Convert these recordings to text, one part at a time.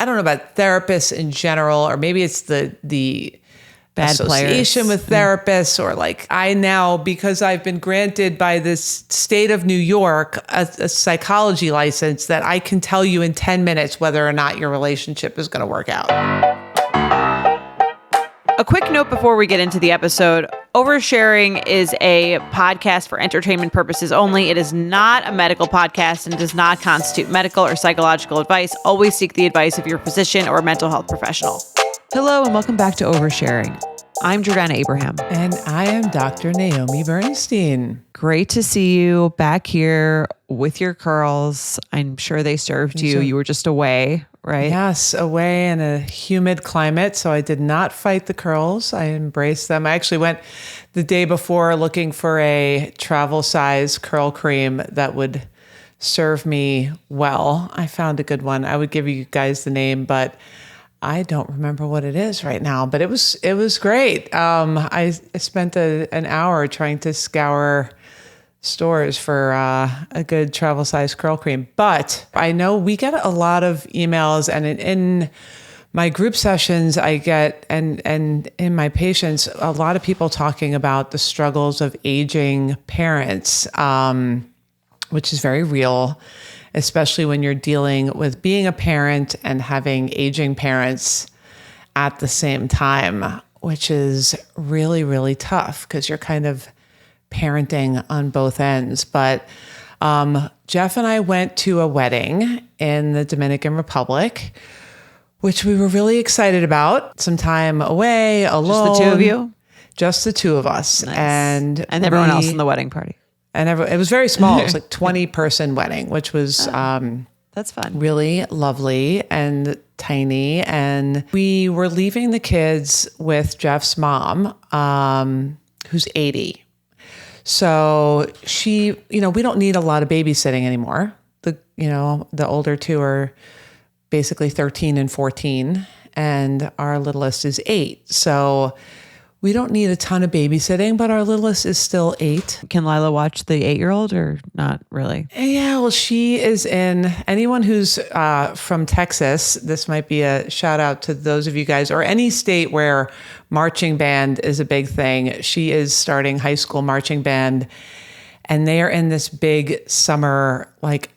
I don't know about therapists in general, or maybe it's the Bad association players. with therapists, or like I now, because I've been granted by this state of New York a psychology license, that I can tell you in 10 minutes whether or not your relationship is going to work out. A quick note before we get into the episode. Oversharing is a podcast for entertainment purposes only. It is not a medical podcast and does not constitute medical or psychological advice. Always seek the advice of your physician or mental health professional. Hello and welcome back to Oversharing. I'm Jordana Abraham. And I am Dr. Naomi Bernstein. Great to see you back here with your curls. I'm sure they served you. You were just away, right? Yes, away in a humid climate. So I did not fight the curls. I embraced them. I actually went the day before looking for a travel size curl cream that would serve me well. I found a good one. I would give you guys the name, but I don't remember what it is right now, but it was great. I spent an hour trying to scour stores for a good travel size curl cream. But I know we get a lot of emails, and in my group sessions, I get, and in my patients, a lot of people talking about the struggles of aging parents, which is very real, especially when you're dealing with being a parent and having aging parents at the same time, which is really, really tough because you're kind of parenting on both ends. But Jeff and I went to a wedding in the Dominican Republic, which we were really excited about. Some time away, alone. Just the two of you? Just the two of us. Nice. And everyone else in the wedding party. And it was very small. It was like 20-person wedding, which was that's fun. Really lovely and tiny. And we were leaving the kids with Jeff's mom, who's 80. So she, we don't need a lot of babysitting anymore. The older two are basically 13 and 14, and our littlest is 8. So we don't need a ton of babysitting, but our littlest is still 8. Can Lila watch the 8-year-old or not really? Yeah, well, she is in, anyone who's from Texas, this might be a shout out to those of you guys, or any state where marching band is a big thing. She is starting high school marching band, and they are in this big summer, like,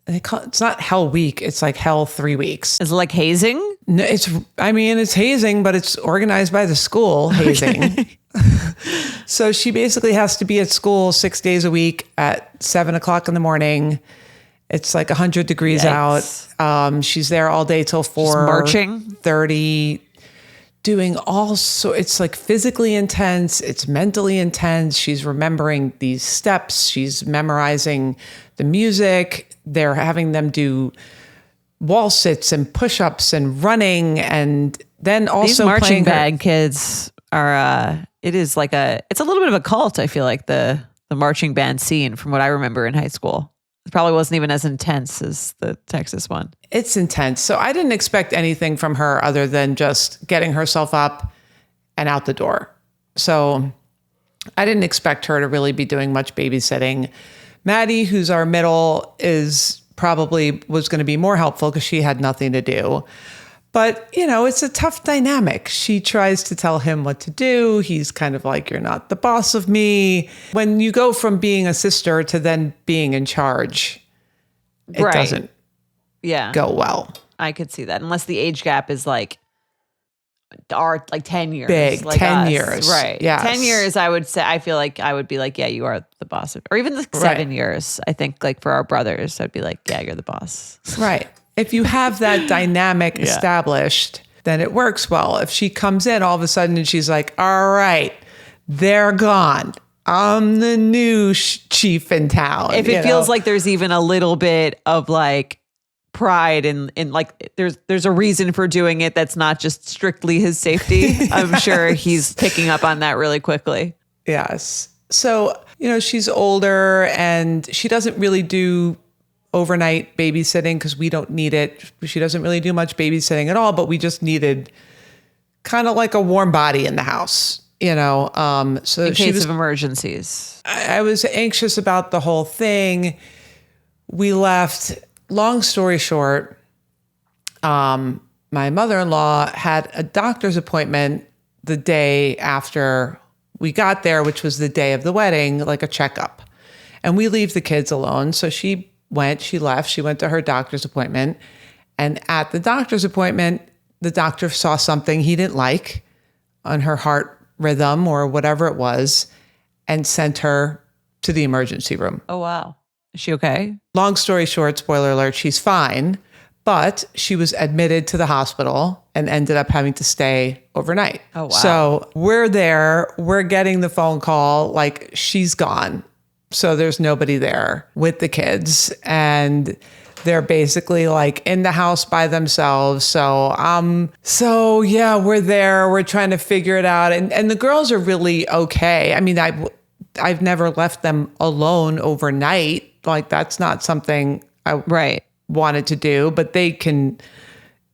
it's not Hell Week, it's like Hell 3 weeks. Is it like hazing? No, it's hazing, but it's organized by the school, hazing. Okay. So she basically has to be at school 6 days a week at 7:00 in the morning. It's like 100 degrees out. She's there all day till 4:30, doing it's like physically intense. It's mentally intense. She's remembering these steps. She's memorizing the music. They're having them do wall sits and push-ups and running, and then also these marching band kids are it's a little bit of a cult. I feel like the marching band scene, from what I remember in high school, it probably wasn't even as intense as the Texas one. It's intense. So I didn't expect anything from her other than just getting herself up and out the door. So I didn't expect her to really be doing much babysitting. Maddie, who's our middle, was going to be more helpful because she had nothing to do. But, it's a tough dynamic. She tries to tell him what to do. He's kind of like, you're not the boss of me. When you go from being a sister to then being in charge, it doesn't go well. I could see that, unless the age gap is like 10 years. Big, like 10 us. years. Right. Yes. 10 years, I would say, I feel like I would be like, yeah, you are the boss. Or even like 7 years. I think like for our brothers, I'd be like, yeah, you're the boss. Right. If you have that dynamic established, then it works well. If she comes in all of a sudden and she's like, all right, they're gone. I'm the new chief in town. If it feels like there's even a little bit of like pride in like there's a reason for doing it that's not just strictly his safety. Yes. I'm sure he's picking up on that really quickly. Yes. So, she's older and she doesn't really do overnight babysitting because we don't need it. She doesn't really do much babysitting at all, but we just needed kind of like a warm body in the house, so in case of emergencies. I was anxious about the whole thing. We left. Long story short, my mother-in-law had a doctor's appointment the day after we got there, which was the day of the wedding, like a checkup. And we leave the kids alone. So she went to her doctor's appointment. And at the doctor's appointment, the doctor saw something he didn't like on her heart rhythm or whatever it was and sent her to the emergency room. Oh, wow. Is she okay? Long story short, spoiler alert, she's fine. But she was admitted to the hospital and ended up having to stay overnight. Oh, wow. So we're there. We're getting the phone call like she's gone. So there's nobody there with the kids. And they're basically like in the house by themselves. So yeah, we're there. We're trying to figure it out. And the girls are really okay. I mean, I've never left them alone overnight. Like that's not something I wanted to do, but they can,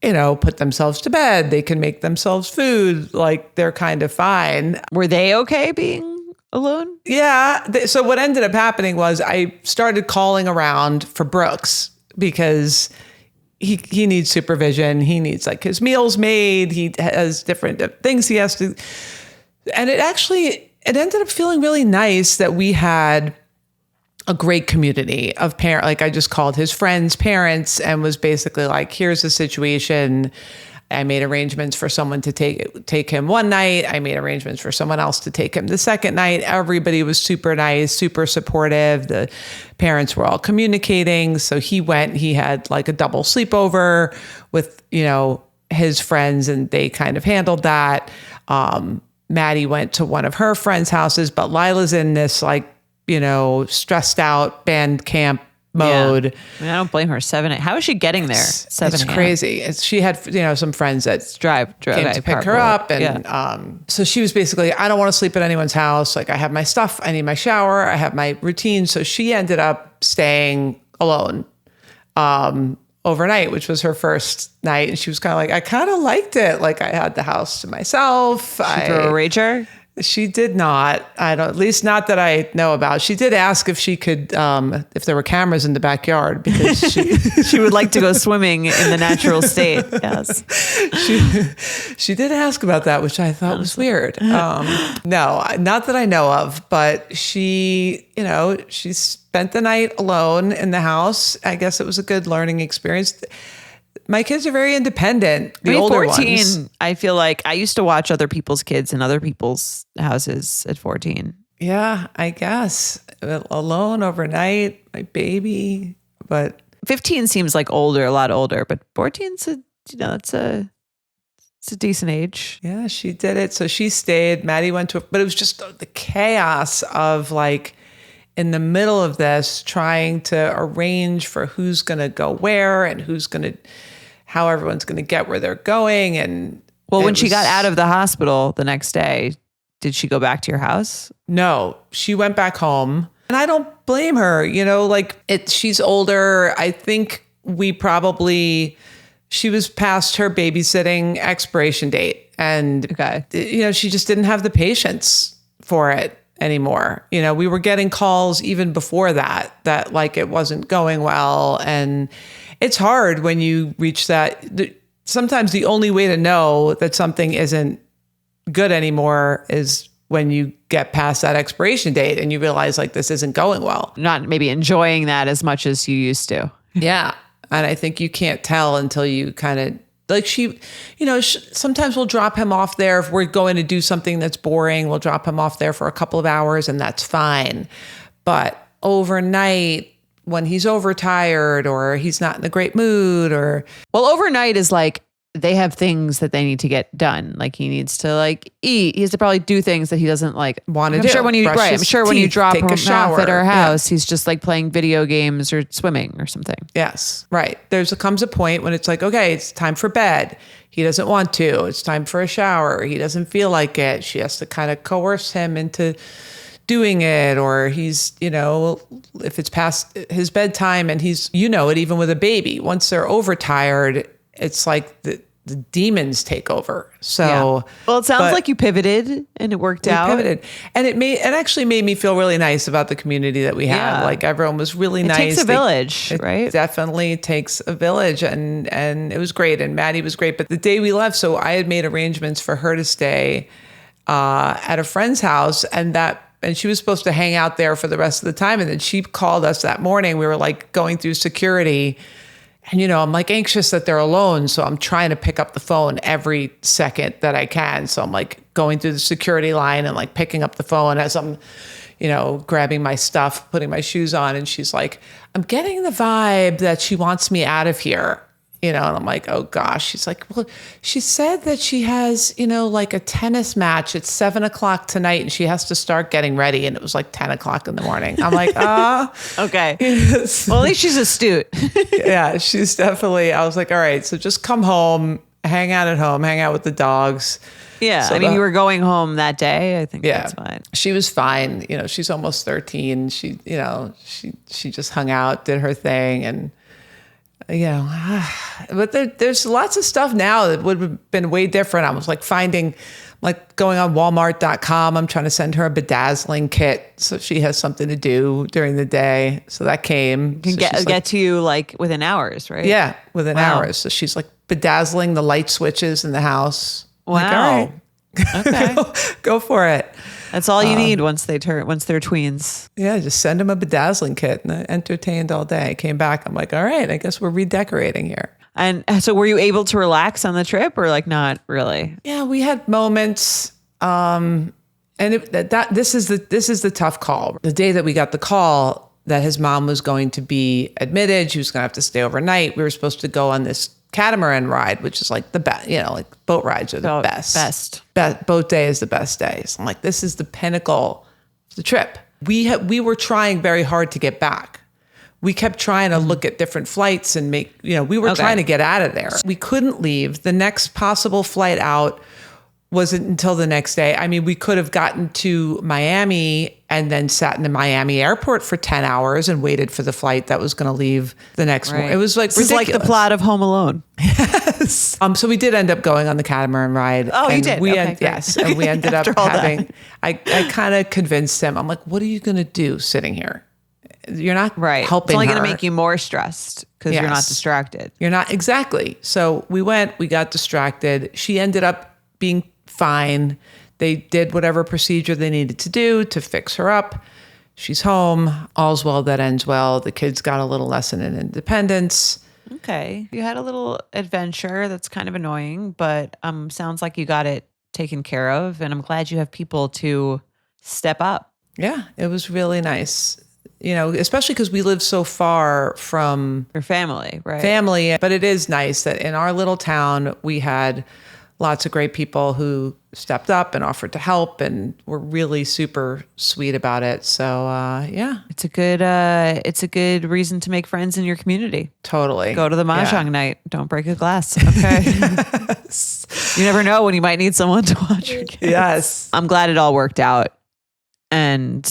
put themselves to bed. They can make themselves food. Like they're kind of fine. Were they okay being alone? Yeah. So what ended up happening was I started calling around for Brooks because he needs supervision. He needs like his meals made. He has different things he has to, and it ended up feeling really nice that we had a great community of parents. Like I just called his friends' parents and was basically like, here's the situation. I made arrangements for someone to take him one night. I made arrangements for someone else to take him the second night. Everybody was super nice, super supportive. The parents were all communicating. So he had like a double sleepover with, his friends and they kind of handled that. Maddie went to one of her friends' houses, but Lila's in this like, stressed out band camp mode. Yeah. I mean, I don't blame her. 7 a.m. How is she getting there? 7 It's a.m. crazy. She had, some friends that came to pick her up. And so she was basically, I don't want to sleep at anyone's house. Like I have my stuff. I need my shower. I have my routine. So she ended up staying alone overnight, which was her first night. And she was kind of like, I kind of liked it. Like I had the house to myself. She threw a rager? She did not. At least not that I know about. She did ask if she could, if there were cameras in the backyard because she would like to go swimming in the natural state. Yes. She did ask about that, which I thought was weird. No, not that I know of, but she spent the night alone in the house. I guess it was a good learning experience. My kids are very independent. The older 14, ones. I feel like I used to watch other people's kids in other people's houses at 14. Yeah, I guess. Alone overnight, my baby. But 15 seems like older, a lot older, but 14's it's a decent age. Yeah, she did it. So she stayed. Maddie went but it was just the chaos of like in the middle of this, trying to arrange for who's going to go where and how everyone's going to get where they're going. And when she got out of the hospital the next day, did she go back to your house? No, she went back home. And I don't blame her. She's older. I think she was past her babysitting expiration date. And, she just didn't have the patience for it anymore. We were getting calls even before that like it wasn't going well. And it's hard when you reach that. Sometimes the only way to know that something isn't good anymore is when you get past that expiration date and you realize like this isn't going well. Not maybe enjoying that as much as you used to. Yeah. And I think you can't tell until you kind of like sometimes we'll drop him off there if we're going to do something that's boring. We'll drop him off there for a couple of hours and that's fine. But overnight, when he's overtired or he's not in a great mood overnight is like they have things that they need to get done. Like he needs to like eat. He has to probably do things that he doesn't like want to do. I'm sure when you drop him off at our house, he's just like playing video games or swimming or something. Yes, right. Comes a point when it's like, okay, it's time for bed. He doesn't want to. It's time for a shower. He doesn't feel like it. She has to kind of coerce him into doing it, or he's, if it's past his bedtime and he's, it even with a baby, once they're overtired, it's like the demons take over. So, well, it sounds like you pivoted and it worked out. Pivoted. And it actually made me feel really nice about the community that we had. Like everyone was really nice. It takes a village, right? It definitely takes a village. And it was great. And Maddie was great. But the day we left, so I had made arrangements for her to stay at a friend's house, and she was supposed to hang out there for the rest of the time. And then she called us that morning. We were like going through security. And, I'm like anxious that they're alone. So I'm trying to pick up the phone every second that I can. So I'm like going through the security line and like picking up the phone as I'm, grabbing my stuff, putting my shoes on. And she's like, I'm getting the vibe that she wants me out of here. And I'm like, oh gosh. She's like, well, she said that she has, like a tennis match at 7:00 tonight and she has to start getting ready. And it was like 10:00 in the morning. I'm like, okay. Well, at least she's astute. Yeah, she's definitely, I was like, all right, so just come home, hang out at home, hang out with the dogs. Yeah. So you were going home that day. I think that's fine. She was fine. She's almost 13. She just hung out, did her thing. And, but there's lots of stuff now that would have been way different. I was like going on Walmart.com. I'm trying to send her a bedazzling kit so she has something to do during the day. So that came. Can get to you like within hours, right? Yeah, within hours. So she's like bedazzling the light switches in the house. Wow. Like, all right. Okay. Go for it. That's all you need once they're tweens. Yeah, just send them a bedazzling kit, and I entertained all day. I came back. I'm like, all right, I guess we're redecorating here. And so were you able to relax on the trip or like not really? Yeah, we had moments. And this is the tough call. The day that we got the call that his mom was going to be admitted, she was going to have to stay overnight. We were supposed to go on this catamaran ride, which is like the best, like boat rides are the best. Boat day is the best day. So I'm like, this is the pinnacle of the trip. We were trying very hard to get back. We kept trying to look at different flights and we were trying to get out of there. We couldn't leave. The next possible flight out wasn't until the next day. I mean, we could have gotten to Miami and then sat in the Miami airport for 10 hours and waited for the flight that was going to leave the next morning. It was like ridiculous. It's like the plot of Home Alone. Yes. So we did end up going on the catamaran ride. Oh, you did? Yes. And we ended up having, I kind of convinced him. I'm like, what are you going to do sitting here? You're not helping. It's only going to make you more stressed because you're not distracted. You're not. Exactly. So we got distracted. She ended up being fine. They did whatever procedure they needed to do to fix her up. She's home. All's well that ends well. The kids got a little lesson in independence. Okay. You had a little adventure that's kind of annoying, but sounds like you got it taken care of. And I'm glad you have people to step up. Yeah, it was really nice. Especially because we live so far from your family, right? But it is nice that in our little town, we had lots of great people who stepped up and offered to help and were really super sweet about it. So, yeah. It's a good reason to make friends in your community. Totally. Go to the mahjong night. Don't break a glass. Okay. Yes. You never know when you might need someone to watch your kids. Yes. I'm glad it all worked out. And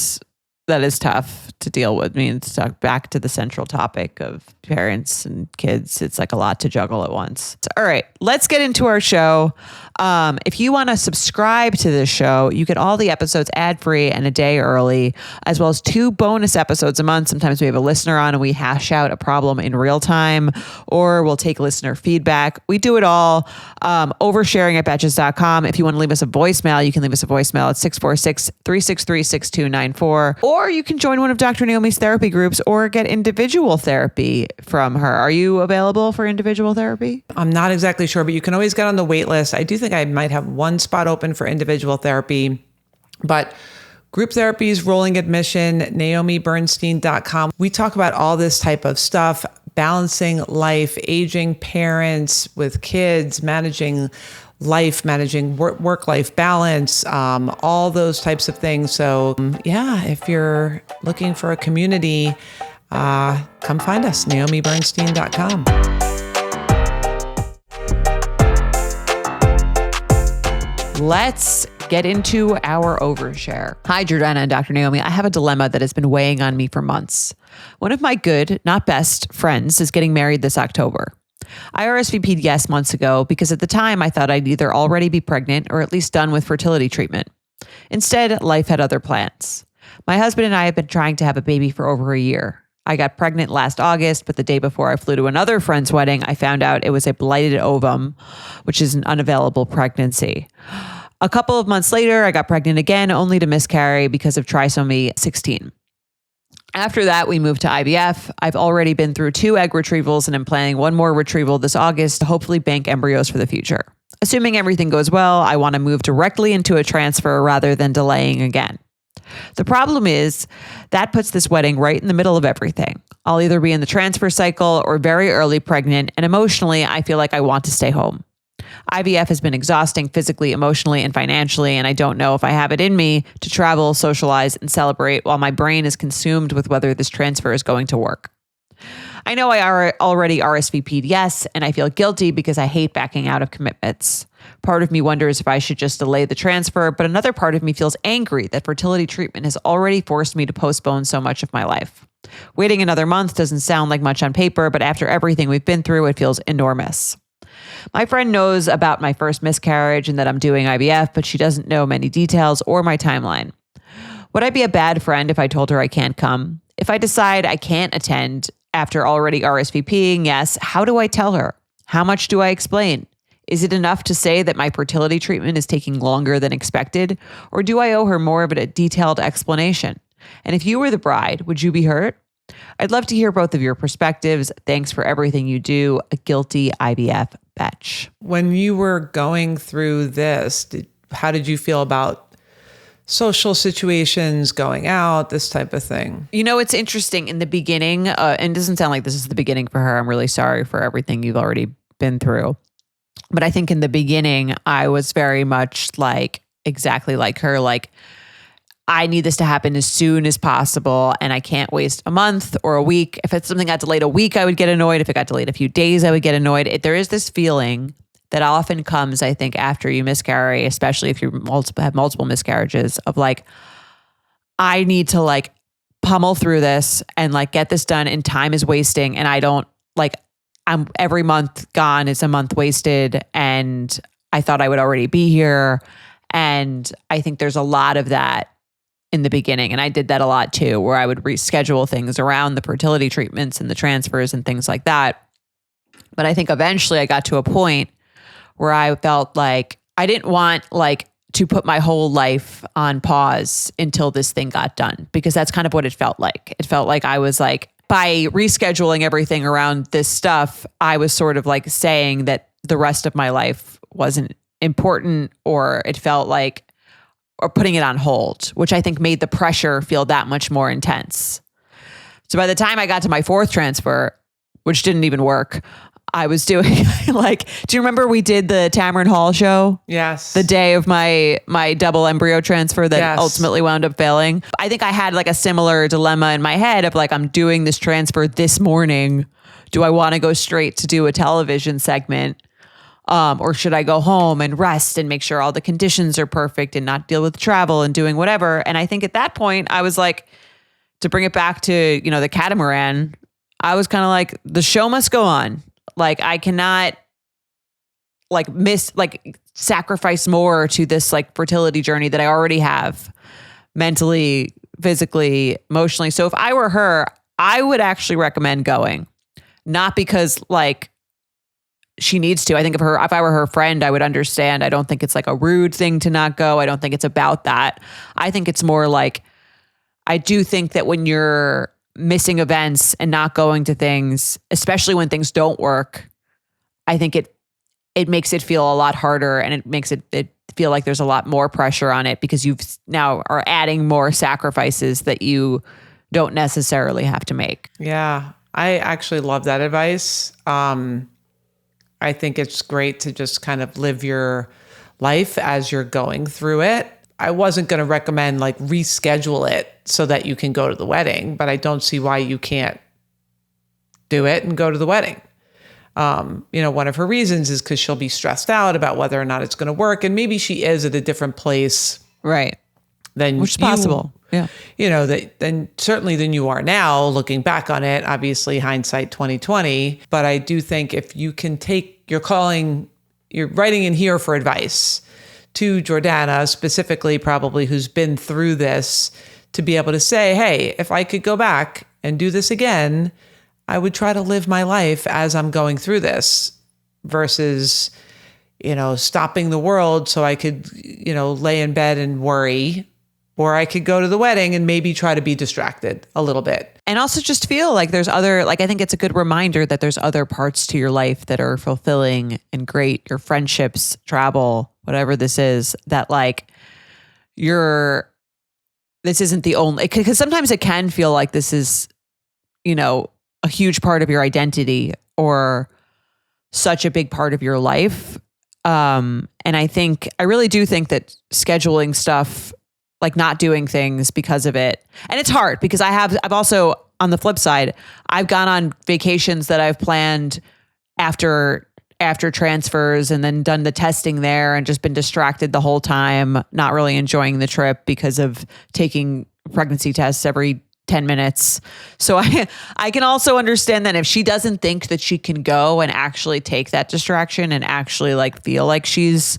that is tough to deal with. I mean, it's back to the central topic of parents and kids. It's like a lot to juggle at once. All right, let's get into our show. If you want to subscribe to this show, you get all the episodes ad-free and a day early, as well as 2 bonus episodes a month. Sometimes we have a listener on and we hash out a problem in real time, or we'll take listener feedback. We do it all. Oversharing@betches.com. If you want to leave us a voicemail, you can leave us a voicemail at 646-363-6294, or you can join one of Dr. Naomi's therapy groups or get individual therapy from her. Are you available for individual therapy? I'm not exactly sure, but you can always get on the wait list. I do think I might have 1 spot open for individual therapy, but group therapy is rolling admission, NaomiBernstein.com. We talk about all this type of stuff, balancing life, aging parents with kids, managing life, managing work-life balance, all those types of things. So yeah, if you're looking for a community, come find us, NaomiBernstein.com. Let's get into our overshare. Hi, Jordana and Dr. Naomi. I have a dilemma that has been weighing on me for months. One of my good, not best, friends is getting married this October. I RSVP'd yes months ago because at the time I thought I'd either already be pregnant or at least done with fertility treatment. Instead, life had other plans. My husband and I have been trying to have a baby for over a year. I got pregnant last August, but the day before I flew to another friend's wedding, I found out it was a blighted ovum, which is an unavailable pregnancy. A couple of months later, I got pregnant again, only to miscarry because of trisomy 16. After that, we moved to IVF. I've already been through 2 egg retrievals and am planning one more retrieval this August to hopefully bank embryos for the future. Assuming everything goes well, I want to move directly into a transfer rather than delaying again. The problem is that puts this wedding right in the middle of everything. I'll either be in the transfer cycle or very early pregnant, and emotionally, I feel like I want to stay home. IVF has been exhausting physically, emotionally, and financially, and I don't know if I have it in me to travel, socialize, and celebrate while my brain is consumed with whether this transfer is going to work. I know I already RSVP'd yes, and I feel guilty because I hate backing out of commitments. Part of me wonders if I should just delay the transfer, but another part of me feels angry that fertility treatment has already forced me to postpone so much of my life. Waiting another month doesn't sound like much on paper, but after everything we've been through, it feels enormous. My friend knows about my first miscarriage and that I'm doing IVF, but she doesn't know many details or my timeline. Would I be a bad friend if I told her I can't come? If I decide I can't attend after already RSVPing, yes, how do I tell her? How much do I explain? Is it enough to say that my fertility treatment is taking longer than expected? Or do I owe her more of a detailed explanation? And if you were the bride, would you be hurt? I'd love to hear both of your perspectives. Thanks for everything you do. A guilty IVF bitch. When you were going through this, how did you feel about social situations, going out, this type of thing? You know, it's interesting in the beginning, and it doesn't sound like this is the beginning for her. I'm really sorry for everything you've already been through. But I think in the beginning, I was very much like, exactly like her, like, I need this to happen as soon as possible, and I can't waste a month or a week. If it's something got delayed a week, I would get annoyed. If it got delayed a few days, I would get annoyed. There is this feeling that often comes, I think, after you miscarry, especially if you have multiple miscarriages, of like, I need to like pummel through this and like get this done, and time is wasting, and I don't like, I'm every month gone is a month wasted, and I thought I would already be here. And I think there's a lot of that in the beginning. And I did that a lot too, where I would reschedule things around the fertility treatments and the transfers and things like that. But I think eventually I got to a point where I felt like I didn't want like to put my whole life on pause until this thing got done, because that's kind of what it felt like. It felt like I was like, by rescheduling everything around this stuff, I was sort of like saying that the rest of my life wasn't important, or it felt like, or putting it on hold, which I think made the pressure feel that much more intense. So by the time I got to my 4th transfer, which didn't even work, I was doing like, do you remember we did the Tamron Hall show? Yes. The day of my double embryo transfer that ultimately wound up failing. I think I had like a similar dilemma in my head of like, I'm doing this transfer this morning. Do I want to go straight to do a television segment? Or should I go home and rest and make sure all the conditions are perfect and not deal with travel and doing whatever? And I think at that point I was like, to bring it back to, you know, the catamaran, I was kind of like, the show must go on. Like, I cannot like sacrifice more to this like fertility journey that I already have mentally, physically, emotionally. So if I were her, I would actually recommend going, not because like she needs to. I think if I were her friend, I would understand. I don't think it's like a rude thing to not go. I don't think it's about that. I think it's more like, I do think that when you're missing events and not going to things, especially when things don't work, I think it makes it feel a lot harder, and it makes it feel like there's a lot more pressure on it, because you've now are adding more sacrifices that you don't necessarily have to make. Yeah, I actually love that advice. I think it's great to just kind of live your life as you're going through it. I wasn't going to recommend like reschedule it so that you can go to the wedding, but I don't see why you can't do it and go to the wedding. You know, one of her reasons is because she'll be stressed out about whether or not it's going to work. And maybe she is at a different place. Right. Than which is possible. then certainly than you are now, looking back on it, obviously hindsight 2020. But I do think if you can you're writing in here for advice to Jordana specifically, probably, who's been through this, to be able to say, hey, if I could go back and do this again, I would try to live my life as I'm going through this versus, stopping the world so I could, lay in bed and worry, or I could go to the wedding and maybe try to be distracted a little bit. And also just feel like there's I think it's a good reminder that there's other parts to your life that are fulfilling and great, your friendships, travel, whatever this is, that this isn't the only, because sometimes it can feel like this is, a huge part of your identity or such a big part of your life. And I really do think that scheduling stuff, like not doing things because of it. And it's hard because I've also, on the flip side, I've gone on vacations that I've planned after transfers and then done the testing there and just been distracted the whole time, not really enjoying the trip because of taking pregnancy tests every 10 minutes. So I can also understand that if she doesn't think that she can go and actually take that distraction and actually feel like she's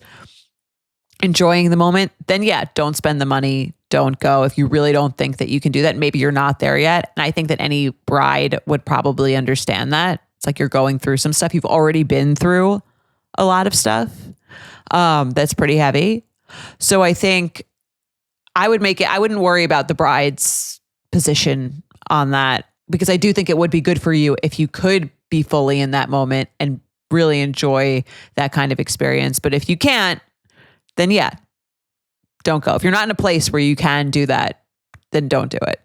enjoying the moment, then don't spend the money, don't go. If you really don't think that you can do that, maybe you're not there yet. And I think that any bride would probably understand that. It's like you're going through some stuff. You've already been through a lot of stuff that's pretty heavy. So I think I wouldn't worry about the bride's position on that, because I do think it would be good for you if you could be fully in that moment and really enjoy that kind of experience. But if you can't, then don't go. If you're not in a place where you can do that, then don't do it.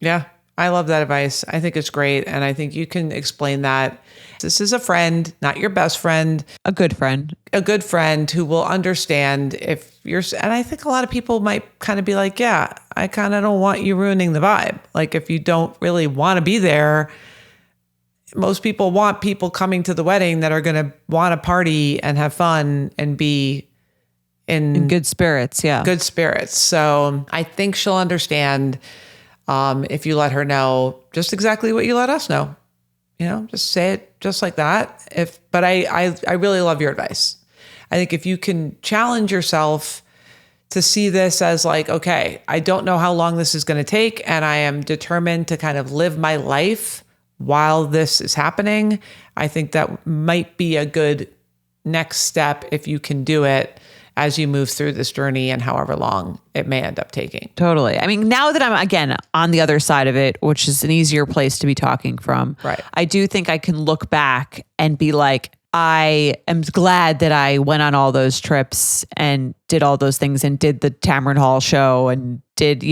Yeah, I love that advice. I think it's great. And I think you can explain that this is a friend, not your best friend. A good friend who will understand if you're, and I think a lot of people might kind of be like, yeah, I kind of don't want you ruining the vibe. Like if you don't really want to be there, most people want people coming to the wedding that are going to want to party and have fun and be in good spirits. Yeah. Good spirits. So I think she'll understand if you let her know just exactly what you let us know. Just say it just like that. But I really love your advice. I think if you can challenge yourself to see this as okay, I don't know how long this is going to take, and I am determined to kind of live my life while this is happening. I think that might be a good next step if you can do it as you move through this journey and however long it may end up taking. Totally. I mean, now that I'm, again, on the other side of it, which is an easier place to be talking from, right, I do think I can look back and be like, I am glad that I went on all those trips and did all those things and did the Tamron Hall show and did,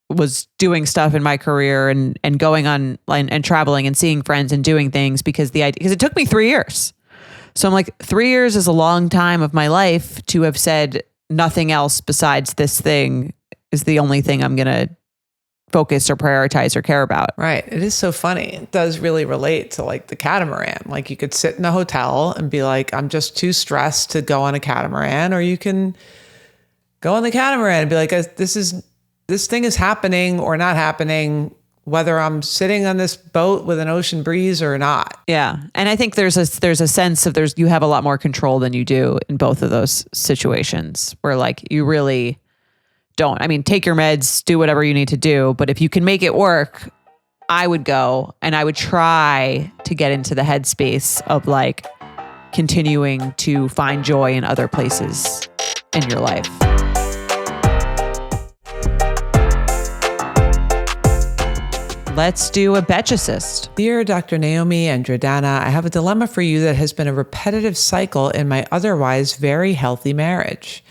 was doing stuff in my career and going on and traveling and seeing friends and doing things because it took me 3 years. So I'm like, 3 years is a long time of my life to have said nothing else besides this thing is the only thing I'm going to focus or prioritize or care about. Right. It is so funny. It does really relate to the catamaran. You could sit in a hotel and be like, I'm just too stressed to go on a catamaran, or you can go on the catamaran and be like, this thing is happening or not happening, whether I'm sitting on this boat with an ocean breeze or not. Yeah. And I think there's a sense of you have a lot more control than you do in both of those situations where you really don't. I mean, take your meds, do whatever you need to do. But if you can make it work, I would go and I would try to get into the headspace of continuing to find joy in other places in your life. Let's do a betch assist. Dear Dr. Naomi and Jordana, I have a dilemma for you that has been a repetitive cycle in my otherwise very healthy marriage.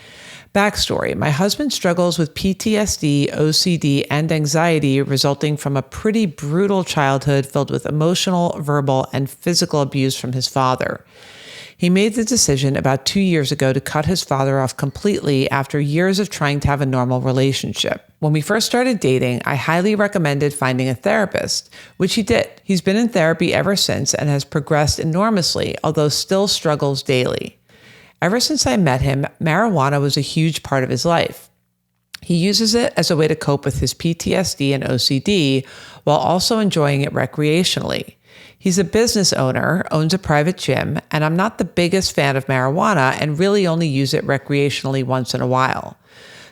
Backstory: my husband struggles with PTSD, OCD, and anxiety resulting from a pretty brutal childhood filled with emotional, verbal, and physical abuse from his father. He made the decision about 2 years ago to cut his father off completely after years of trying to have a normal relationship. When we first started dating, I highly recommended finding a therapist, which he did. He's been in therapy ever since and has progressed enormously, although still struggles daily. Ever since I met him, marijuana was a huge part of his life. He uses it as a way to cope with his PTSD and OCD while also enjoying it recreationally. He's a business owner, owns a private gym, and I'm not the biggest fan of marijuana and really only use it recreationally once in a while.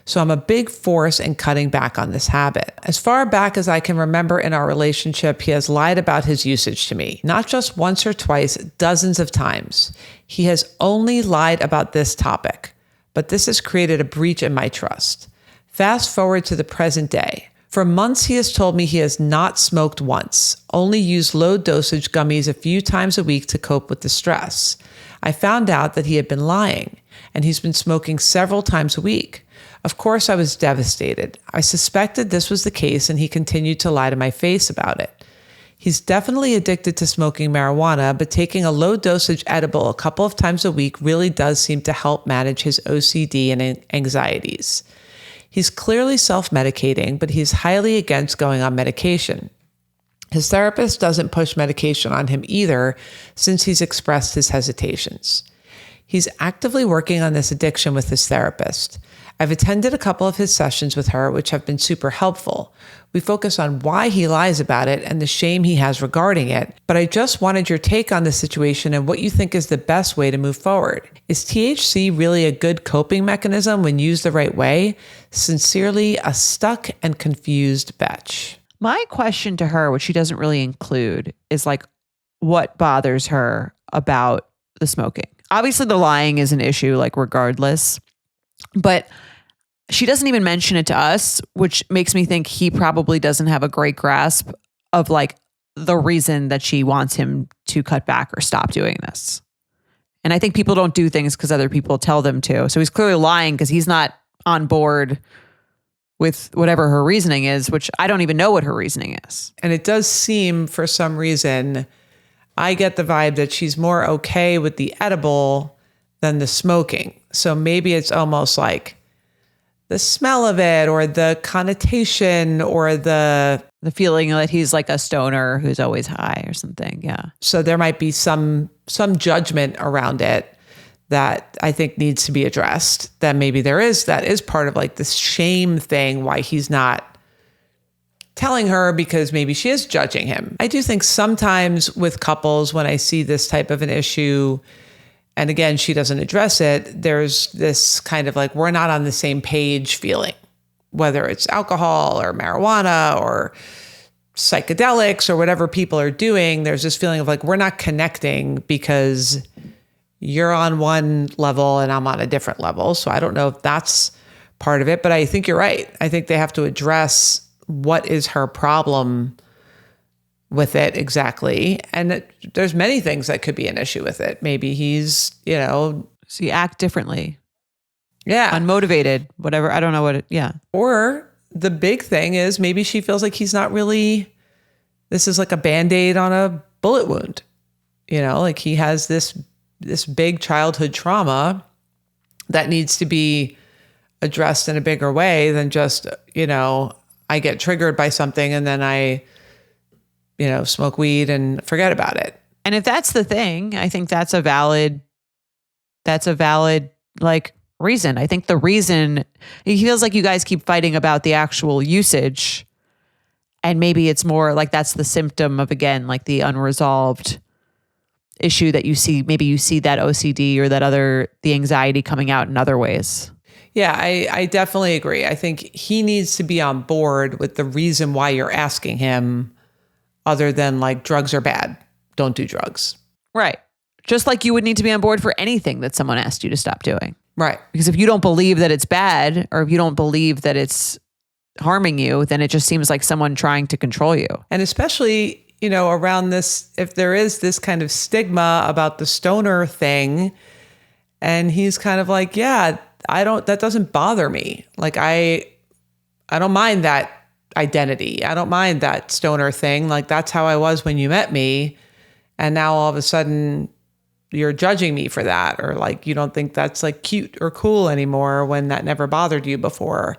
So I'm a big force in cutting back on this habit. As far back as I can remember in our relationship, he has lied about his usage to me, not just once or twice, dozens of times. He has only lied about this topic, but this has created a breach in my trust. Fast forward to the present day. For months, he has told me he has not smoked once, only used low dosage gummies a few times a week to cope with the stress. I found out that he had been lying, and he's been smoking several times a week. Of course, I was devastated. I suspected this was the case, and he continued to lie to my face about it. He's definitely addicted to smoking marijuana, but taking a low dosage edible a couple of times a week really does seem to help manage his OCD and anxieties. He's clearly self-medicating, but he's highly against going on medication. His therapist doesn't push medication on him either, since he's expressed his hesitations. He's actively working on this addiction with his therapist. I've attended a couple of his sessions with her, which have been super helpful. We focus on why he lies about it and the shame he has regarding it, but I just wanted your take on the situation and what you think is the best way to move forward. Is THC really a good coping mechanism when used the right way? Sincerely, a stuck and confused Betch. My question to her, which she doesn't really include, is like, what bothers her about the smoking? Obviously, the lying is an issue, like regardless, but she doesn't even mention it to us, which makes me think he probably doesn't have a great grasp of like the reason that she wants him to cut back or stop doing this. And I think people don't do things because other people tell them to. So he's clearly lying because he's not on board with whatever her reasoning is, which I don't even know what her reasoning is. And it does seem, for some reason, I get the vibe that she's more okay with the edible than the smoking. So maybe it's almost like the smell of it or the connotation or the feeling that he's like a stoner who's always high or something. Yeah. So there might be some judgment around it that I think needs to be addressed. That maybe that is part of like this shame thing, why he's not telling her, because maybe she is judging him. I do think sometimes with couples, when I see this type of an issue, and again, she doesn't address it, there's this kind of like, we're not on the same page feeling, whether it's alcohol or marijuana or psychedelics or whatever people are doing. There's this feeling of like, we're not connecting because you're on one level and I'm on a different level. So I don't know if that's part of it, but I think you're right. I think they have to address what is her problem with it exactly. And there's many things that could be an issue with it. Maybe he's, so you act differently. Yeah. Unmotivated, whatever. I don't know what it, yeah. Or the big thing is maybe she feels like he's not really, this is like a Band-Aid on a bullet wound. Like he has this big childhood trauma that needs to be addressed in a bigger way than just, I get triggered by something and then I, smoke weed and forget about it. And if that's the thing, I think that's a valid like reason. I think the reason he feels like you guys keep fighting about the actual usage, and maybe it's more like that's the symptom of, again, like the unresolved issue that you see. Maybe you see that OCD or the anxiety coming out in other ways. Yeah, I definitely agree. I think he needs to be on board with the reason why you're asking him, other than like drugs are bad. Don't do drugs. Right. Just like you would need to be on board for anything that someone asked you to stop doing. Right. Because if you don't believe that it's bad, or if you don't believe that it's harming you, then it just seems like someone trying to control you. And especially, around this, if there is this kind of stigma about the stoner thing, and he's kind of like, yeah, that doesn't bother me. Like I don't mind that identity. I don't mind that stoner thing. Like that's how I was when you met me. And now all of a sudden you're judging me for that. Or like, you don't think that's like cute or cool anymore when that never bothered you before.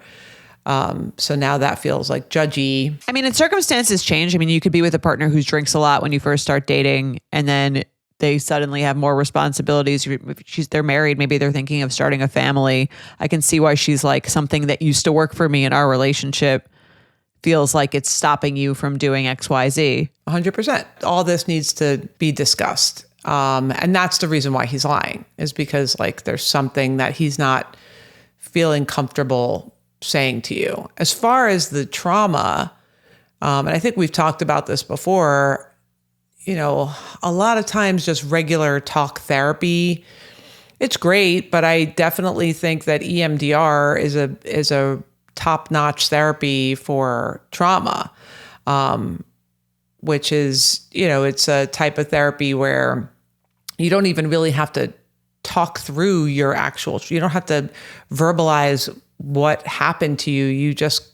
So now that feels like judgy. I mean, and circumstances change. I mean, you could be with a partner who drinks a lot when you first start dating, and then they suddenly have more responsibilities. If they're married, maybe they're thinking of starting a family. I can see why she's like, something that used to work for me in our relationship feels like it's stopping you from doing X, Y, Z. 100%. All this needs to be discussed. And that's the reason why he's lying, is because like there's something that he's not feeling comfortable saying to you. As far as the trauma, and I think we've talked about this before, you know, a lot of times just regular talk therapy, it's great, but I definitely think that EMDR is a top-notch therapy for trauma, which is, you know, it's a type of therapy where you don't even really have to talk through you don't have to verbalize what happened to you. You just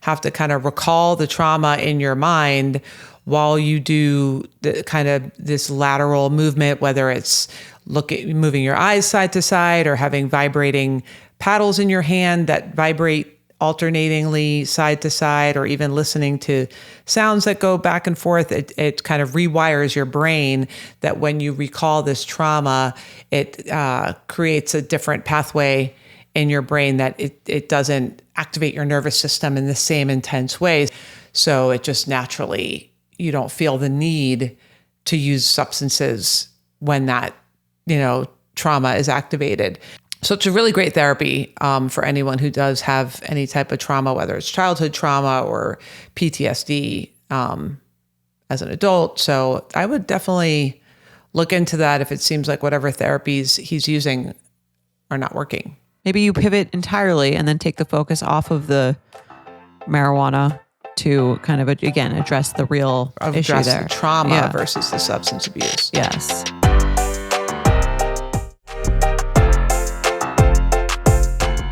have to kind of recall the trauma in your mind while you do the kind of this lateral movement, whether it's moving your eyes side to side or having vibrating paddles in your hand that vibrate alternatingly side to side, or even listening to sounds that go back and forth. It kind of rewires your brain that when you recall this trauma, it creates a different pathway in your brain that it doesn't activate your nervous system in the same intense way. So it just naturally, you don't feel the need to use substances when that, you know, trauma is activated. So it's a really great therapy for anyone who does have any type of trauma, whether it's childhood trauma or PTSD as an adult. So I would definitely look into that if it seems like whatever therapies he's using are not working. Maybe you pivot entirely and then take the focus off of the marijuana to kind of, again, address the real issue there. The trauma versus the substance abuse. Yes.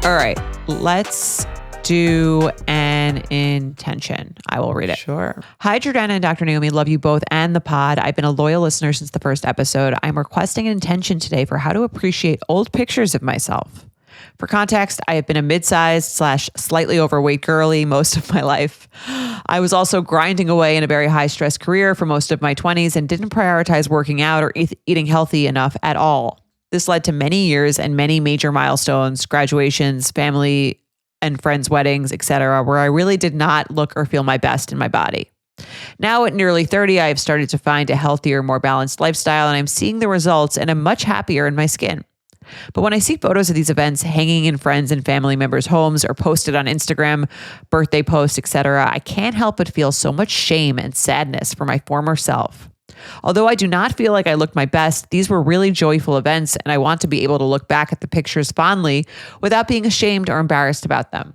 All right, let's do an intention. I will read it. Sure. Hi, Jordana and Dr. Naomi. Love you both and the pod. I've been a loyal listener since the first episode. I'm requesting an intention today for how to appreciate old pictures of myself. For context, I have been a mid-sized / slightly overweight girly most of my life. I was also grinding away in a very high-stress career for most of my 20s and didn't prioritize working out or eating healthy enough at all. This led to many years and many major milestones, graduations, family and friends' weddings, etc., where I really did not look or feel my best in my body. Now at nearly 30, I have started to find a healthier, more balanced lifestyle, and I'm seeing the results and I'm much happier in my skin. But when I see photos of these events hanging in friends and family members' homes or posted on Instagram, birthday posts, etc., I can't help but feel so much shame and sadness for my former self. Although I do not feel like I looked my best, these were really joyful events, and I want to be able to look back at the pictures fondly without being ashamed or embarrassed about them.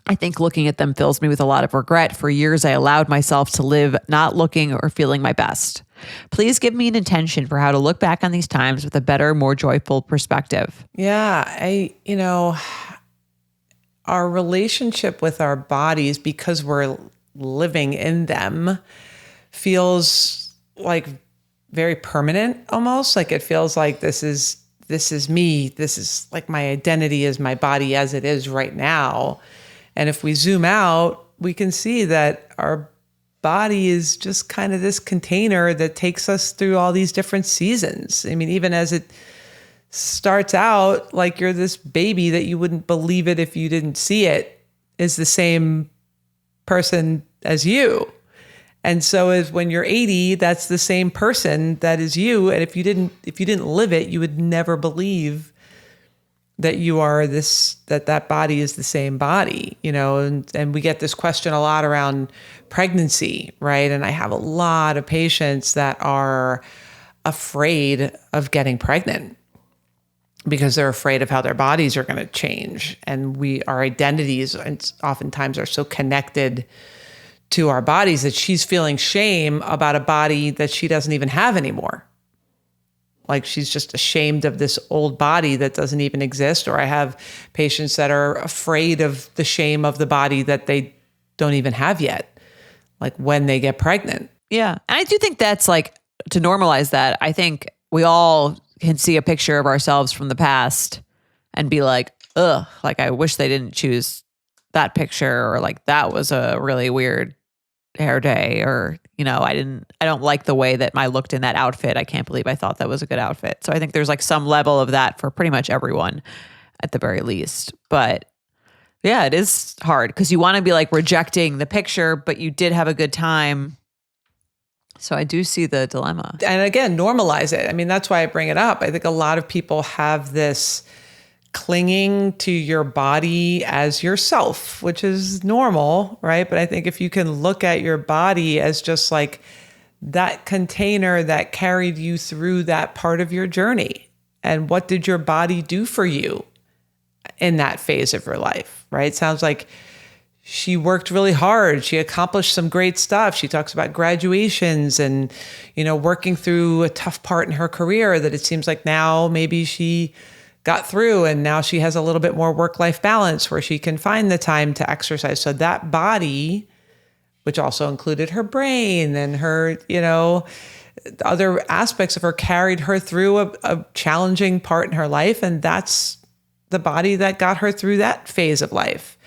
I think looking at them fills me with a lot of regret. For years, I allowed myself to live not looking or feeling my best. Please give me an intention for how to look back on these times with a better, more joyful perspective. Yeah, our relationship with our bodies, because we're living in them, feels like very permanent almost. Like it feels like this is me. This is like my identity is my body as it is right now. And if we zoom out, we can see that our body is just kind of this container that takes us through all these different seasons. I mean, even as it starts out, like you're this baby that you wouldn't believe it if you didn't see it, is the same person as you. And so as when you're 80, that's the same person that is you. And if you didn't live it, you would never believe that you are that body is the same body, you know, and we get this question a lot around pregnancy, right? And I have a lot of patients that are afraid of getting pregnant because they're afraid of how their bodies are going to change. And our identities oftentimes are so connected to our bodies that she's feeling shame about a body that she doesn't even have anymore. Like she's just ashamed of this old body that doesn't even exist. Or I have patients that are afraid of the shame of the body that they don't even have yet, like when they get pregnant. Yeah. And I do think that's like, to normalize that, I think we all can see a picture of ourselves from the past and be like, ugh, like I wish they didn't choose that picture, or like that was a really weird hair day, or I don't like the way that I looked in that outfit. I can't believe I thought that was a good outfit. So I think there's like some level of that for pretty much everyone at the very least. But yeah, it is hard because you want to be like rejecting the picture, but you did have a good time. So I do see the dilemma. And again, normalize it. I mean, that's why I bring it up. I think a lot of people have this clinging to your body as yourself, which is normal, right? But I think if you can look at your body as just like that container that carried you through that part of your journey, and what did your body do for you in that phase of your life, right? It sounds like she worked really hard. She accomplished some great stuff. She talks about graduations and, working through a tough part in her career that it seems like now maybe she got through, and now she has a little bit more work-life balance where she can find the time to exercise. So that body, which also included her brain and her, other aspects of her, carried her through a challenging part in her life. And that's the body that got her through that phase of life.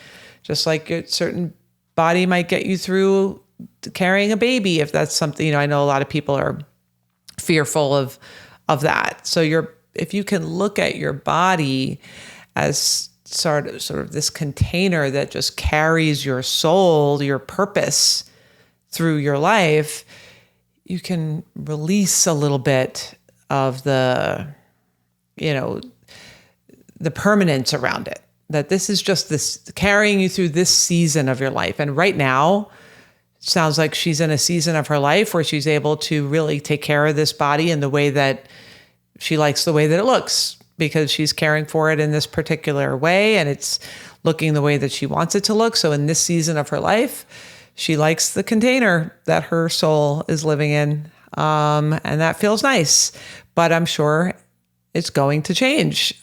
Just like a certain body might get you through carrying a baby, if that's something, I know a lot of people are fearful of that. So if you can look at your body as sort of this container that just carries your soul, your purpose through your life, you can release a little bit of the permanence around it. That this is just this carrying you through this season of your life. And right now, it sounds like she's in a season of her life where she's able to really take care of this body in the way that she likes the way that it looks, because she's caring for it in this particular way and it's looking the way that she wants it to look. So in this season of her life, she likes the container that her soul is living in. And that feels nice, but I'm sure it's going to change.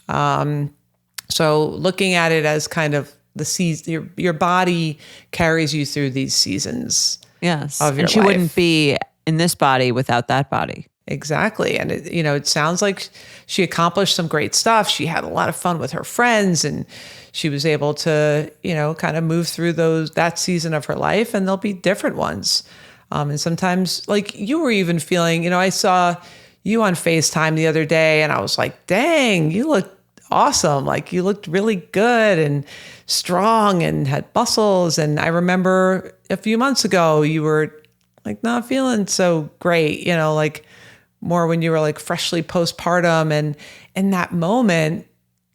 So looking at it as kind of the season, your body carries you through these seasons. Yes. Of your and she life. Wouldn't be in this body without that body. Exactly. And it sounds like she accomplished some great stuff. She had a lot of fun with her friends, and she was able to, kind of move through that season of her life, and there'll be different ones. And sometimes, like you were even feeling, I saw you on FaceTime the other day and I was like, dang, you look awesome. Like you looked really good and strong and had muscles. And I remember a few months ago, you were like not feeling so great, like more when you were like freshly postpartum. And in that moment,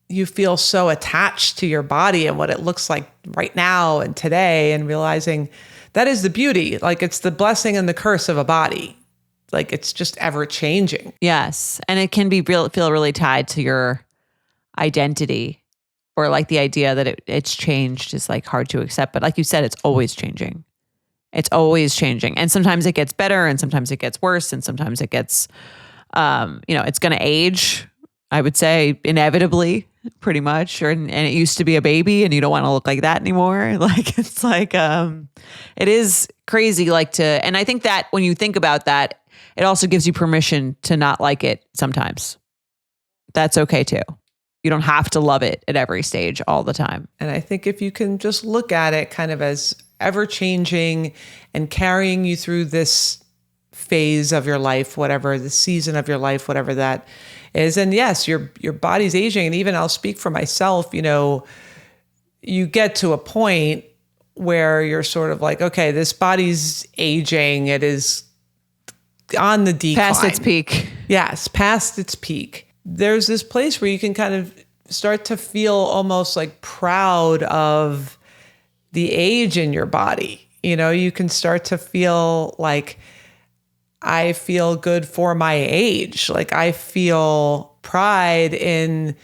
you feel so attached to your body and what it looks like right now and today, and realizing that is the beauty. Like it's the blessing and the curse of a body. Like it's just ever changing. Yes. And it can feel really tied to your identity, or like the idea that it's changed is like hard to accept. But like you said, it's always changing. It's always changing. And sometimes it gets better and sometimes it gets worse. And sometimes it gets, it's going to age, I would say, inevitably, pretty much. And it used to be a baby and you don't want to look like that anymore. Like, it's like, it is crazy. And I think that when you think about that, it also gives you permission to not like it sometimes. That's okay too. You don't have to love it at every stage all the time. And I think if you can just look at it kind of as ever changing and carrying you through this phase of your life, whatever the season of your life, whatever that is. And yes, your body's aging. And even I'll speak for myself, you get to a point where you're sort of like, okay, this body's aging. It is on the decline. Past its peak. Yes, past its peak. There's this place where you can kind of start to feel almost like proud of the age in your body. You can start to feel like, I feel good for my age. Like I feel pride in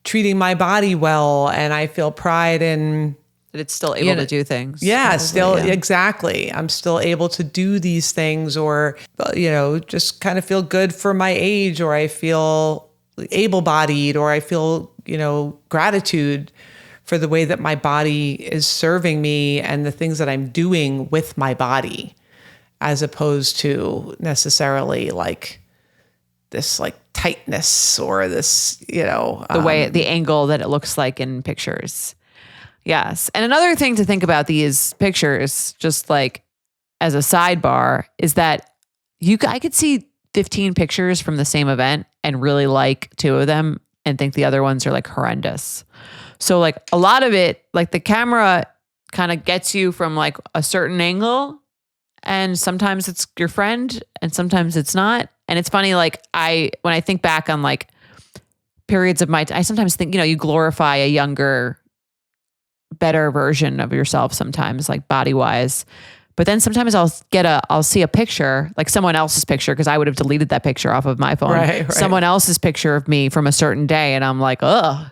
treating my body well. And I feel pride in that it's still able to do things. Yeah, exactly. I'm still able to do these things, or, just kind of feel good for my age, or I feel able-bodied, or I feel, gratitude for the way that my body is serving me and the things that I'm doing with my body, as opposed to necessarily like this like tightness or this, the angle that it looks like in pictures. Yes. And another thing to think about these pictures, just like as a sidebar is that I could see 15 pictures from the same event and really like 2 of them and think the other ones are like horrendous. So like a lot of it, like the camera kind of gets you from like a certain angle, and sometimes it's your friend and sometimes it's not. And it's funny, like when I think back on like periods of I sometimes think, you glorify a younger, better version of yourself sometimes, like body wise. But then sometimes I'll see a picture, like someone else's picture, because I would have deleted that picture off of my phone. Right. Someone else's picture of me from a certain day, and I'm like, ugh.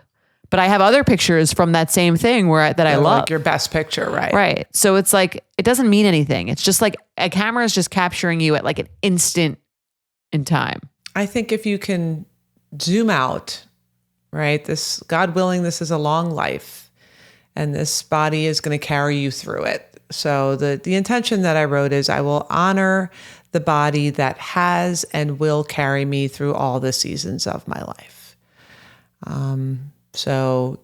But I have other pictures from that same thing that I love. Like your best picture, right? Right. So it's like, it doesn't mean anything. It's just like a camera is just capturing you at like an instant in time. I think if you can zoom out, right? God willing, this is a long life, and this body is going to carry you through it. So the intention that I wrote is, I will honor the body that has and will carry me through all the seasons of my life. So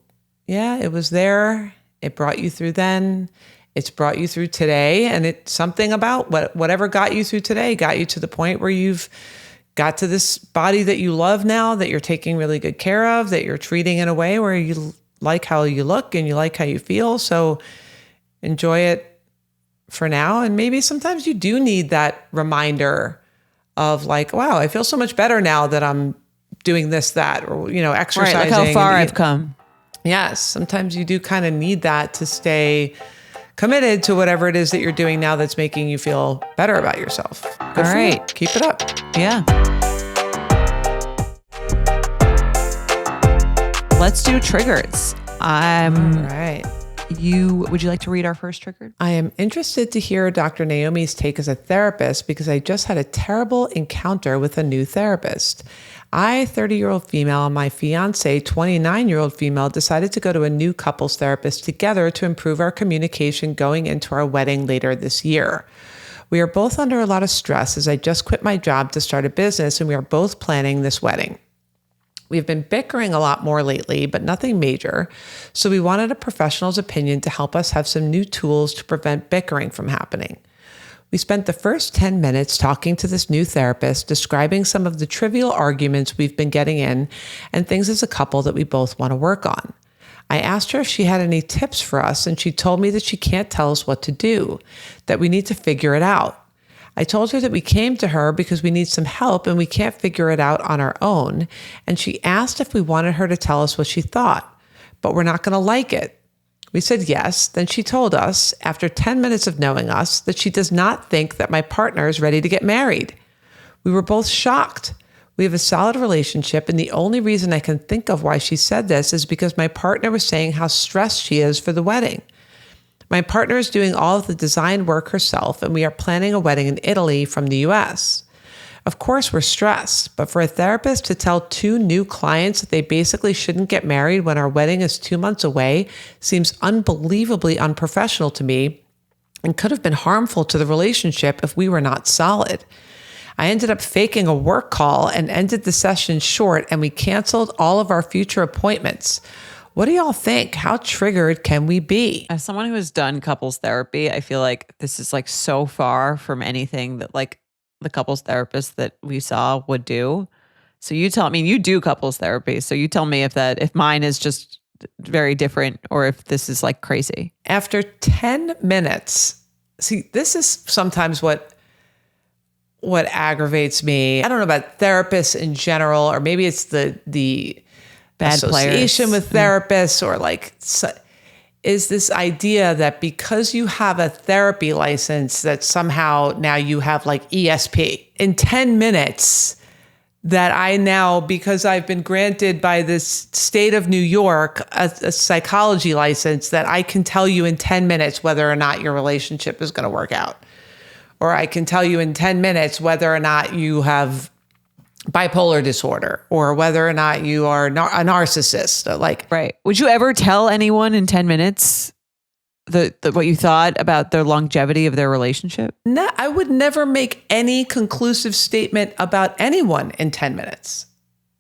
yeah, it was there. It brought you through then. It's brought you through today. And it's something about whatever got you through today got you to the point where you've got to this body that you love now, that you're taking really good care of, that you're treating in a way where you like how you look and you like how you feel. So enjoy it for now. And maybe sometimes you do need that reminder of like, wow, I feel so much better now that I'm doing this, that, or, exercising. Right, look how far I've come. Yes. Sometimes you do kind of need that to stay committed to whatever it is that you're doing now that's making you feel better about yourself. Good All right. You. Keep it up. Yeah. Let's do triggers. All right. Would you like to read our first trigger? I am interested to hear Dr. Naomi's take as a therapist, because I just had a terrible encounter with a new therapist. I, 30-year-old female, and my fiance, 29-year-old female, decided to go to a new couples therapist together to improve our communication going into our wedding later this year. We are both under a lot of stress as I just quit my job to start a business, and we are both planning this wedding. We've been bickering a lot more lately, but nothing major. So we wanted a professional's opinion to help us have some new tools to prevent bickering from happening. We spent the first 10 minutes talking to this new therapist, describing some of the trivial arguments we've been getting in and things as a couple that we both want to work on. I asked her if she had any tips for us, and she told me that she can't tell us what to do, that we need to figure it out. I told her that we came to her because we need some help and we can't figure it out on our own. And she asked if we wanted her to tell us what she thought, but we're not going to like it. We said yes. Then she told us, after 10 minutes of knowing us, that she does not think that my partner is ready to get married. We were both shocked. We have a solid relationship, and the only reason I can think of why she said this is because my partner was saying how stressed she is for the wedding. My partner is doing all of the design work herself, and we are planning a wedding in Italy from the US. Of course, we're stressed, but for a therapist to tell 2 new clients that they basically shouldn't get married when our wedding is 2 months away seems unbelievably unprofessional to me and could have been harmful to the relationship if we were not solid. I ended up faking a work call and ended the session short, and we canceled all of our future appointments. What do y'all think? How triggered can we be? As someone who has done couples therapy, I feel like this is like so far from anything that like the couples therapist that we saw would do. So you do couples therapy. So you tell me if mine is just very different or if this is like crazy. After 10 minutes, see, this is sometimes what aggravates me. I don't know about therapists in general, or maybe it's the bad association players with therapists, or like, is this idea that because you have a therapy license that somehow now you have like ESP in 10 minutes, that I now, because I've been granted by this state of New York a psychology license, that I can tell you in 10 minutes whether or not your relationship is going to work out. Or I can tell you in 10 minutes whether or not you have bipolar disorder, or whether or not you are a narcissist. Like, right. Would you ever tell anyone in 10 minutes what you thought about the longevity of their relationship? No, I would never make any conclusive statement about anyone in 10 minutes.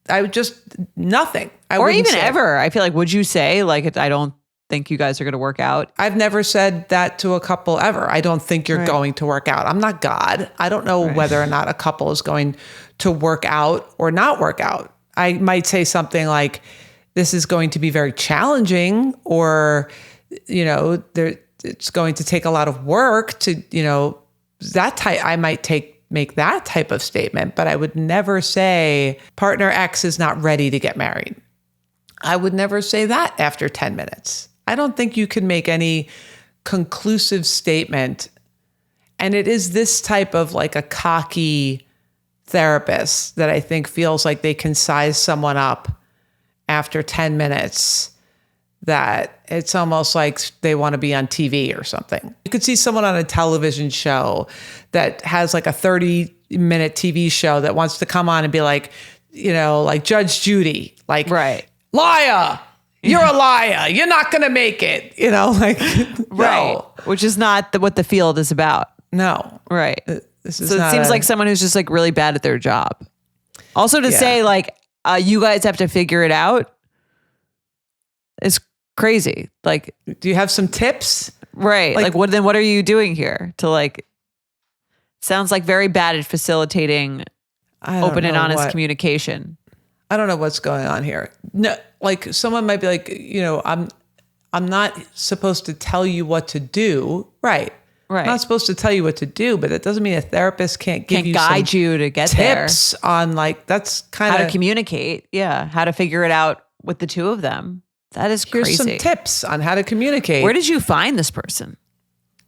I would just nothing. Or even ever. I feel like, would you say like, I don't think you guys are going to work out? I've never said that to a couple ever. I don't think you're going to work out. I'm not God. I don't know whether or not a couple is going to work out or not work out. I might say something like, this is going to be very challenging, or, it's going to take a lot of work to, that type. I might make that type of statement, but I would never say partner X is not ready to get married. I would never say that after 10 minutes. I don't think you can make any conclusive statement. And it is this type of like a cocky therapist that I think feels like they can size someone up after 10 minutes, that it's almost like they want to be on TV or something. You could see someone on a television show that has like a 30-minute TV show that wants to come on and be like, like Judge Judy, like, liar, you're a liar, you're not going to make it, right. Which is not what the field is about. No. Right. This is so it seems like someone who's just like really bad at their job. Also to say like, you guys have to figure it out is crazy. Like, do you have some tips? Right. Like what are you doing here to like, sounds like very bad at facilitating open and honest communication. I don't know what's going on here. No, like someone might be like, I'm not supposed to tell you what to do. Right. I'm not supposed to tell you what to do, but it doesn't mean a therapist can't guide you to get tips there. On like, that's kind of how to communicate. Yeah. How to figure it out with the two of them. That is crazy. Here's some tips on how to communicate. Where did you find this person?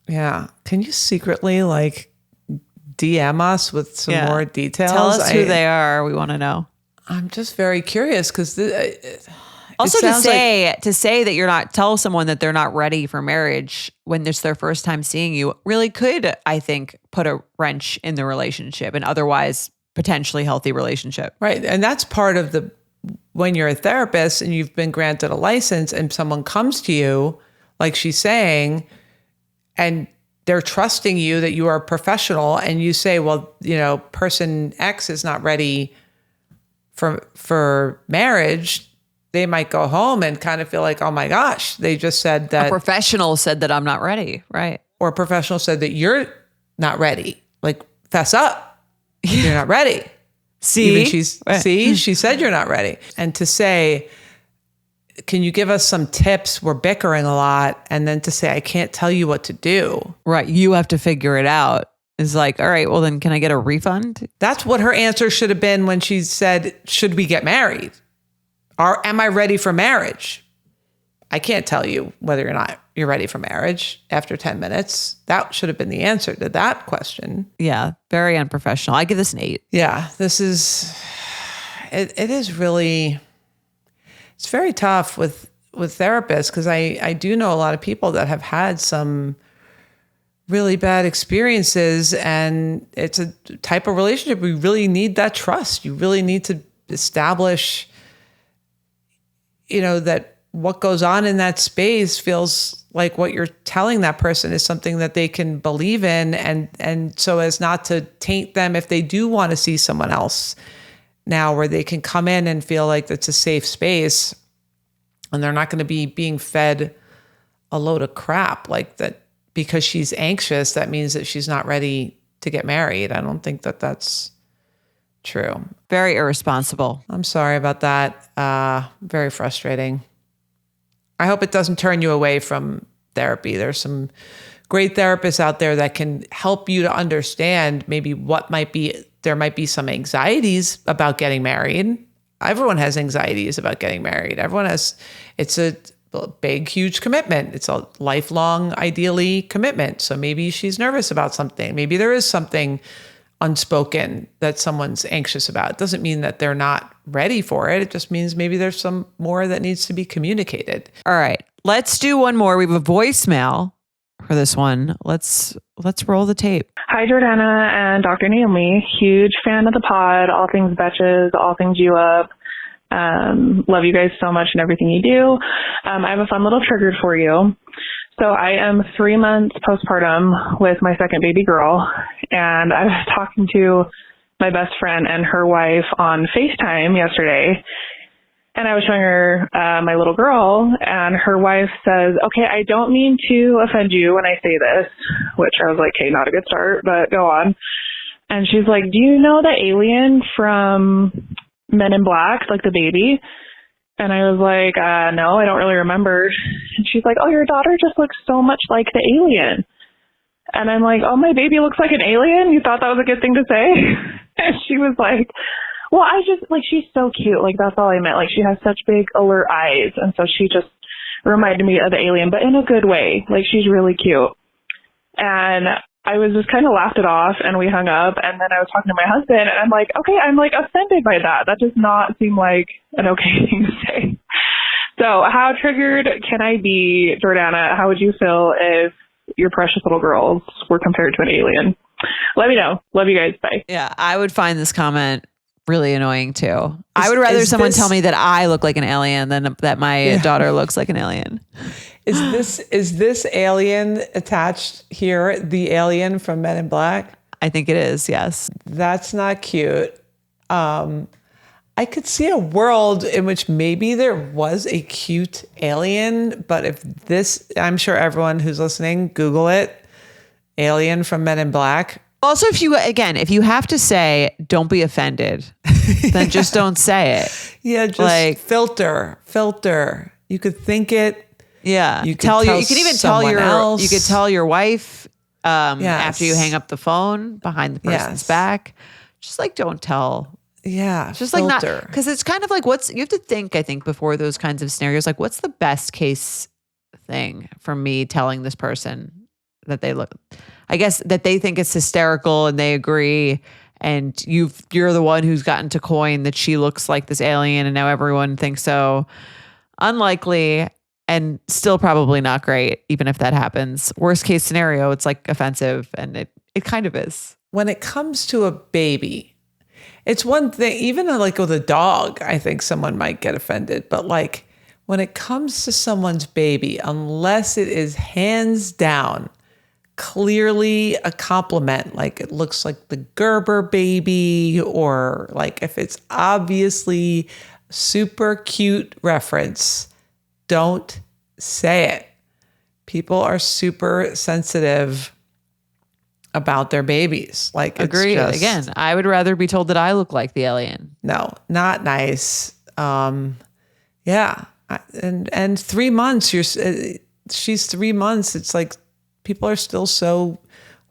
Yeah. Can you secretly like DM us with some more details? Tell us who they are. We want to know. I'm just very curious because also to say that you're not, tell someone that they're not ready for marriage when it's their first time seeing you really could, I think, put a wrench in the relationship, an otherwise potentially healthy relationship. Right. And that's part of when you're a therapist and you've been granted a license and someone comes to you, like she's saying, and they're trusting you that you are a professional, and you say, well, person X is not ready for marriage. They might go home and kind of feel like, oh my gosh, they just said that a professional said that I'm not ready. Right. Or a professional said that you're not ready. Like, fess up. You're not ready. She said you're not ready. And to say, can you give us some tips? We're bickering a lot. And then to say, I can't tell you what to do. Right. You have to figure it out. Is like, all right, well then can I get a refund? That's what her answer should have been when she said, should we get married? Or am I ready for marriage? I can't tell you whether or not you're ready for marriage after 10 minutes. That should have been the answer to that question. Yeah, very unprofessional. I give this an 8. Yeah, it is really, it's very tough with therapists, because I do know a lot of people that have had some really bad experiences, and it's a type of relationship we really need that trust. You really need to establish, that what goes on in that space feels like what you're telling that person is something that they can believe in, and so as not to taint them if they do want to see someone else now, where they can come in and feel like it's a safe space and they're not going to be being fed a load of crap like that. Because she's anxious, that means that she's not ready to get married. I don't think that that's true. Very irresponsible. I'm sorry about that. Very frustrating. I hope it doesn't turn you away from therapy. There's some great therapists out there that can help you to understand maybe there might be some anxieties about getting married. Everyone has anxieties about getting married. It's a big, huge commitment. It's a lifelong, ideally, commitment. So maybe she's nervous about something. Maybe there is something unspoken that someone's anxious about. It doesn't mean that they're not ready for it. It just means maybe there's some more that needs to be communicated. All right. Let's do one more. We have a voicemail for this one. Let's roll the tape. Hi, Jordana and Dr. Naomi. Huge fan of the pod. All things Betches, all things you up. Love you guys so much and everything you do. I have a fun little trigger for you. So I am 3 months postpartum with my second baby girl, and I was talking to my best friend and her wife on FaceTime yesterday, And I was showing her my little girl, and her wife says, okay, I don't mean to offend you when I say this, which I was like, okay, not a good start, but go on. And she's like, do you know the alien from Men in Black, like the baby? And I was like, no, I don't really remember. And she's like, oh, your daughter just looks so much like the alien. And I'm like, oh, my baby looks like an alien? You thought that was a good thing to say? And she was like, well, I just, like, she's so cute. Like, that's all I meant. Like, she has such big, alert eyes. And so she just reminded me of the alien, but in a good way. Like, she's really cute. And I was just kind of laughed it off, and we hung up. And then I was talking to my husband, and I'm like, okay, I'm, like, offended by that. That does not seem like an okay thing to say. So how triggered can I be, Jordana? How would you feel if your precious little girls were compared to an alien? Let me know. Love you guys. Bye. Yeah, I would find this comment really annoying too. I would rather someone tell me that I look like an alien than that my daughter looks like an alien. Is this alien attached here the alien from Men in Black? I think it is, yes. That's not cute. I could see a world in which maybe there was a cute alien, but if this, I'm sure everyone who's listening, Google it, alien from Men in Black. Also, if you have to say, don't be offended, then just don't say it. Yeah, just like filter. You could think it. Yeah. You could even tell your wife after you hang up the phone behind the person's back. Just like don't tell. Yeah. Just filter. like not, because it's kind of like you have to think, I think, before those kinds of scenarios, like what's the best case thing for me telling this person that they look, I guess that they think it's hysterical and they agree, and you're the one who's gotten to coin that she looks like this alien and now everyone thinks so. Unlikely and still probably not great, even if that happens. Worst case scenario, it's like offensive, and it kind of is. When it comes to a baby, it's one thing, even like with a dog, I think someone might get offended, but like when it comes to someone's baby, unless it is hands down clearly a compliment, like it looks like the Gerber baby, or like if it's obviously super cute reference, don't say it. People are super sensitive about their babies. Like, agreed. Again, I would rather be told that I look like the alien. No, not nice. Yeah. And 3 months, she's 3 months. It's like, people are still so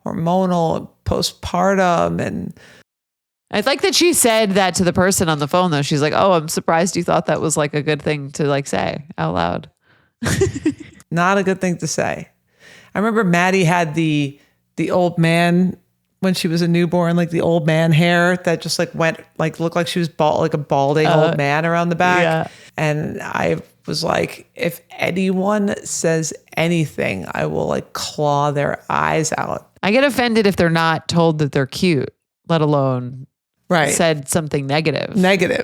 hormonal, postpartum, and I like that she said that to the person on the phone though. She's like, "Oh, I'm surprised you thought that was like a good thing to like say out loud." Not a good thing to say. I remember Maddie had the old man when she was a newborn, like the old man hair that just like went like looked like she was bald, like a balding old man around the back. Yeah. And I was like, if anyone says anything, I will like claw their eyes out. I get offended if they're not told that they're cute, let alone said something negative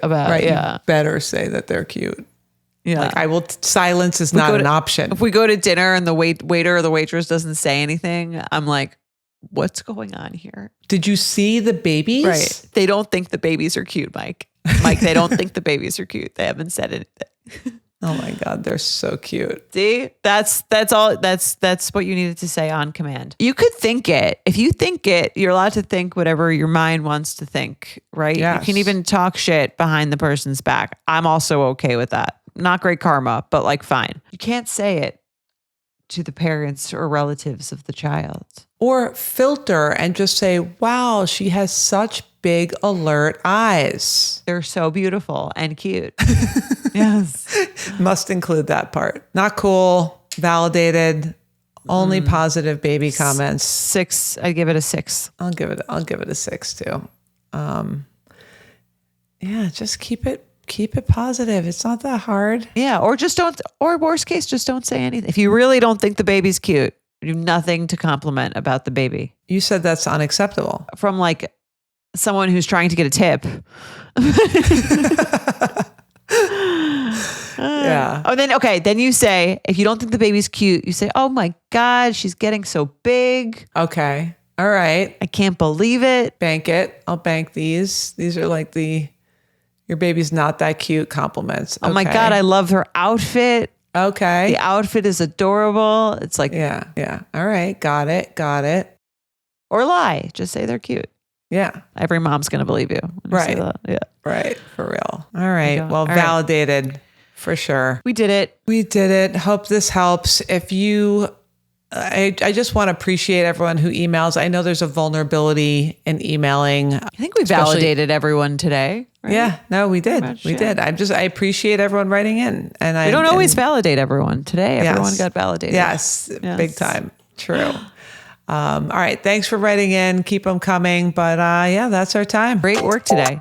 about right. Yeah. You better say that they're cute. Yeah. Like silence is not an option. If we go to dinner and the waiter or the waitress doesn't say anything, I'm like, what's going on here? Did you see the babies? Right. They don't think the babies are cute, Mike. They don't think the babies are cute. They haven't said anything. Oh my God, they're so cute. See, that's all. That's what you needed to say on command. You could think it. If you think it, you're allowed to think whatever your mind wants to think, right? Yes. You can even talk shit behind the person's back. I'm also okay with that. Not great karma, but like fine. You can't say it to the parents or relatives of the child. Or filter and just say, wow, she has such big alert eyes. They're so beautiful and cute. Yes. Must include that part. Not cool, validated, only positive baby comments. 6. I give it a 6. I'll give it a 6 too. Yeah, just keep it positive. It's not that hard. Yeah. Or just don't, or worst case, just don't say anything. If you really don't think the baby's cute, do nothing to compliment about the baby. You said that's unacceptable. From like someone who's trying to get a tip. Yeah. Oh, then you say, if you don't think the baby's cute, you say, oh my God, she's getting so big. Okay. All right. I can't believe it. Bank it. I'll bank these. These are like your your baby's not that cute compliments. Oh my God, I love her outfit. Okay. The outfit is adorable. It's like, Yeah. All right. Got it. or lie. Just say they're cute. Yeah. Every mom's going to believe you. When you say that. Yeah. Right. For real. All right. Well, All right. validated for sure. We did it. Hope this helps. If you, I just want to appreciate everyone who emails. I know there's a vulnerability in emailing. I think we validated everyone today. Right? Yeah, no, we did. Much, we did. I appreciate everyone writing in. And we don't always validate everyone. Today, everyone got validated. Yes, big time. True. All right. Thanks for writing in. Keep them coming. But yeah, that's our time. Great work today.